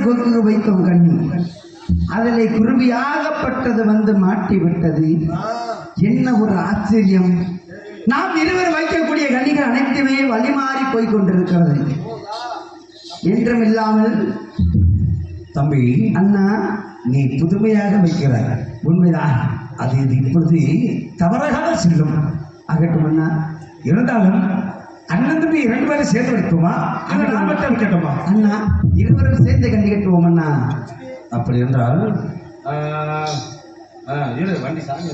கொக்கு வைத்தோம் கண்ணி, அதில் குருவியாகப்பட்டது வந்து மாட்டிவிட்டது. என்ன ஒரு ஆச்சரியம்! நாம் இருவர் வைக்கக்கூடிய கண்ணிகள் அனைத்துமே வழிமாறி போய்கொண்டிருக்கிறது. என்றும் இல்லாமல் தம்பி, அண்ணா, நீ புதுமையாக வைக்கிறாய். உண்மைதான். அது இப்பொழுது தவறாக செல்லும். ஆகட்டும் அண்ணா. இருந்தாலும் அண்ணன் தம்பி 2 பேரும் சேர்த்து வைக்குமா? நான் மட்டும் வைக்கட்டுமா? அண்ணா, இருவரும் சேர்ந்து கண்டி கட்டுவோம் அண்ணா. அப்படி என்றால் வண்டி சாமி